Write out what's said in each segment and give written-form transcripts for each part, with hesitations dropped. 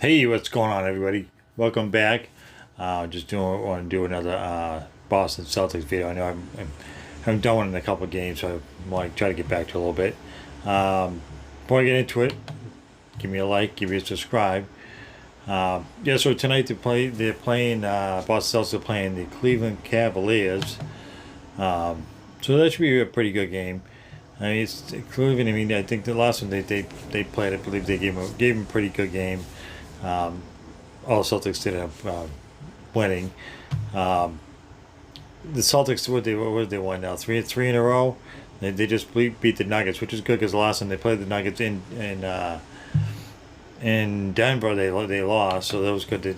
Hey, what's going on, everybody? Welcome back. Want to do another Boston Celtics video. I know I haven't done one in a couple of games, so I want to try to get back to it a little bit. Before I get into it, give me a like, give me a subscribe. So tonight they're playing Boston Celtics are playing the Cleveland Cavaliers. So that should be a pretty good game. I mean, it's Cleveland. I mean, I think the last one they played, I believe they gave him a pretty good game. All Celtics did end up winning. The Celtics, what did they won now? Three in a row. They just beat the Nuggets, which is good because the last time they played the Nuggets in Denver, they lost. So that was good that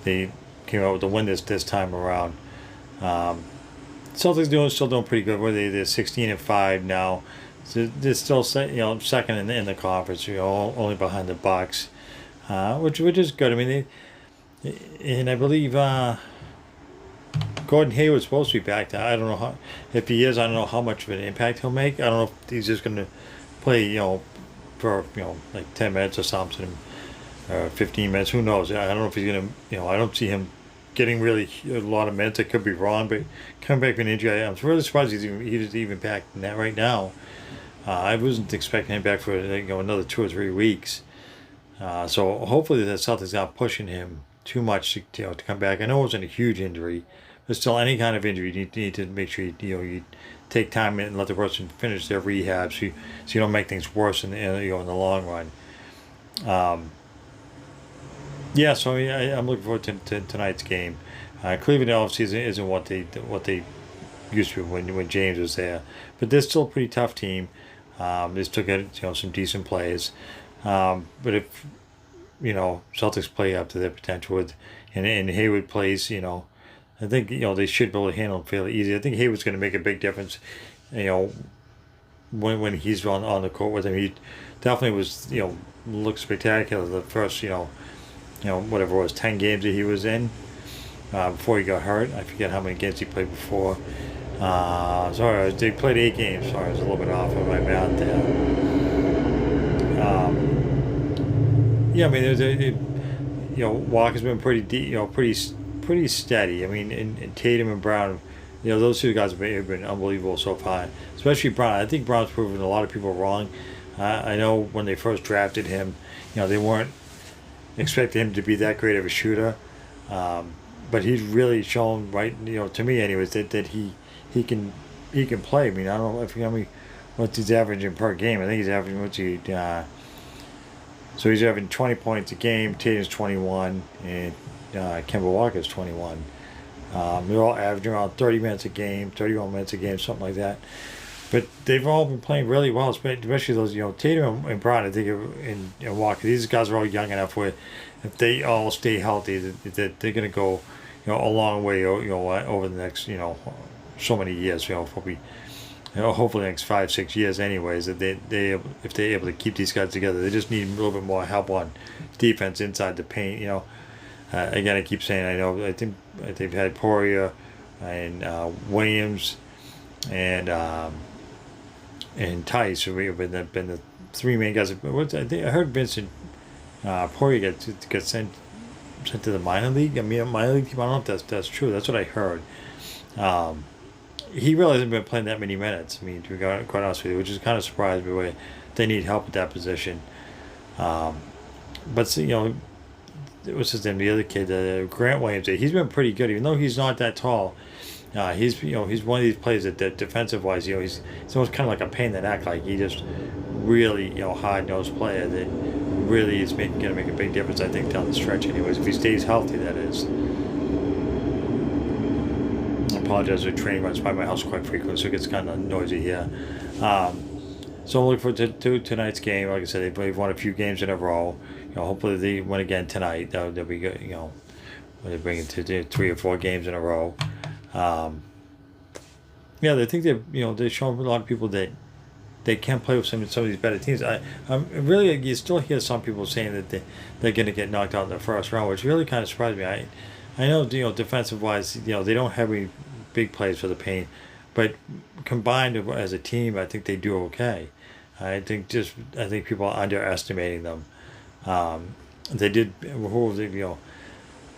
they came out with the win this time around. Celtics still doing pretty good. They're 16-5 now. So they're still second in the conference. Only behind the Bucks. Which is good. I mean, and I believe Gordon Hayward's supposed to be back. I don't know if he is. I don't know how much of an impact he'll make. I don't know if he's just going to play, for like 10 minutes or something, or 15 minutes. Who knows? I don't know if he's going to. I don't see him getting really a lot of minutes. I could be wrong, but coming back from an injury, I'm really surprised he's even back in that right now. I wasn't expecting him back for another 2 or 3 weeks. So hopefully the Celtics not pushing him too much to come back. I know it wasn't a huge injury, but still, any kind of injury, you need to make sure you take time and let the person finish their rehab, so you don't make things worse in the long run. So I'm looking forward to tonight's game. Cleveland obviously isn't what they used to when James was there, but they're still a pretty tough team. They still get some decent players. But if Celtics play up to their potential and Hayward plays, I think they should be able to handle him fairly easy. I think Hayward's going to make a big difference. When he's on the court with him, he definitely was looked spectacular the first whatever it was 10 games that he was in before he got hurt. I forget how many games he played before. Sorry, they played 8 games. Sorry, I was a little bit off of my math there. I mean, Walker's been pretty pretty steady. I mean, and Tatum and Brown, those two guys have been unbelievable so far. Especially Brown. I think Brown's proven a lot of people wrong. I know when they first drafted him, they weren't expecting him to be that great of a shooter, but he's really shown to me anyways that he can play. I mean, I don't know if what he's averaging per game. I think he's averaging so he's having 20 points a game. Tatum's 21, and Kemba Walker's 21. They're all averaging around 30 minutes a game, 31 minutes a game, something like that. But they've all been playing really well, especially those, Tatum and Brown, I think, and Walker. These guys are all young enough where if they all stay healthy, that they're going to go, a long way, over the next, so many years, probably. Hopefully the next 5-6 years anyways, that if they're able to keep these guys together. They just need a little bit more help on defense inside the paint. Again, I keep saying, I think they've had Poirier and Williams and Tice who have been the 3 main guys. I heard Vincent Poirier get sent to the minor league. I mean, a minor league team. I don't know if that's true. That's what I heard. He really hasn't been playing that many minutes. I mean, to be quite honest with you, which is kind of surprised me where they need help at that position. But what's his name? The other kid, Grant Williams. He's been pretty good, even though he's not that tall. He's one of these players that defensive wise, he's almost kind of like a pain in the neck. Like he just really hard nosed player that really is going to make a big difference. I think down the stretch, anyways, if he stays healthy, that is. I apologize for train runs by my house quite frequently, so it gets kind of noisy here. So I'm looking forward to tonight's game. Like I said, they've won a few games in a row. Hopefully they win again tonight. They'll be good. When they bring it to 3 or 4 games in a row. I think they're showing a lot of people that they can play with some of these better teams. Really, you still hear some people saying that they're going to get knocked out in the first round, which really kind of surprised me. I know defensive wise, they don't have any big plays for the paint, but combined as a team, I think they do okay. I think people are underestimating them. they did. Who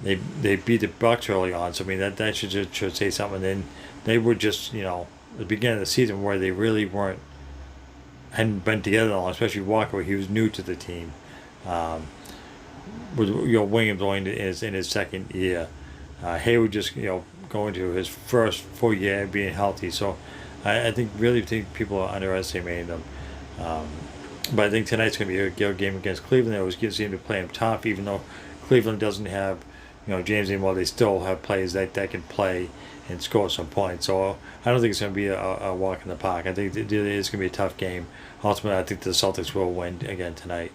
they, they beat the Bucks early on, so I mean that should say something. And then they were just the beginning of the season where they really weren't hadn't been together long, especially Walker. He was new to the team. Um, with Williams going in his second year, Hayward just going to his first full year being healthy. So I think people are underestimating them. Um, but I think tonight's going to be a good game against Cleveland. It always seem to play them tough, even though Cleveland doesn't have James anymore. They still have players that can play and score some points. So I don't think it's going to be a walk in the park. I think it is going to be a tough game. Ultimately, I think the Celtics will win again tonight.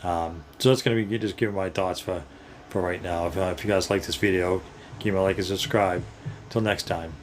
So that's going to be just giving my thoughts for right now. If you guys like this video, give me a like and subscribe. Till next time.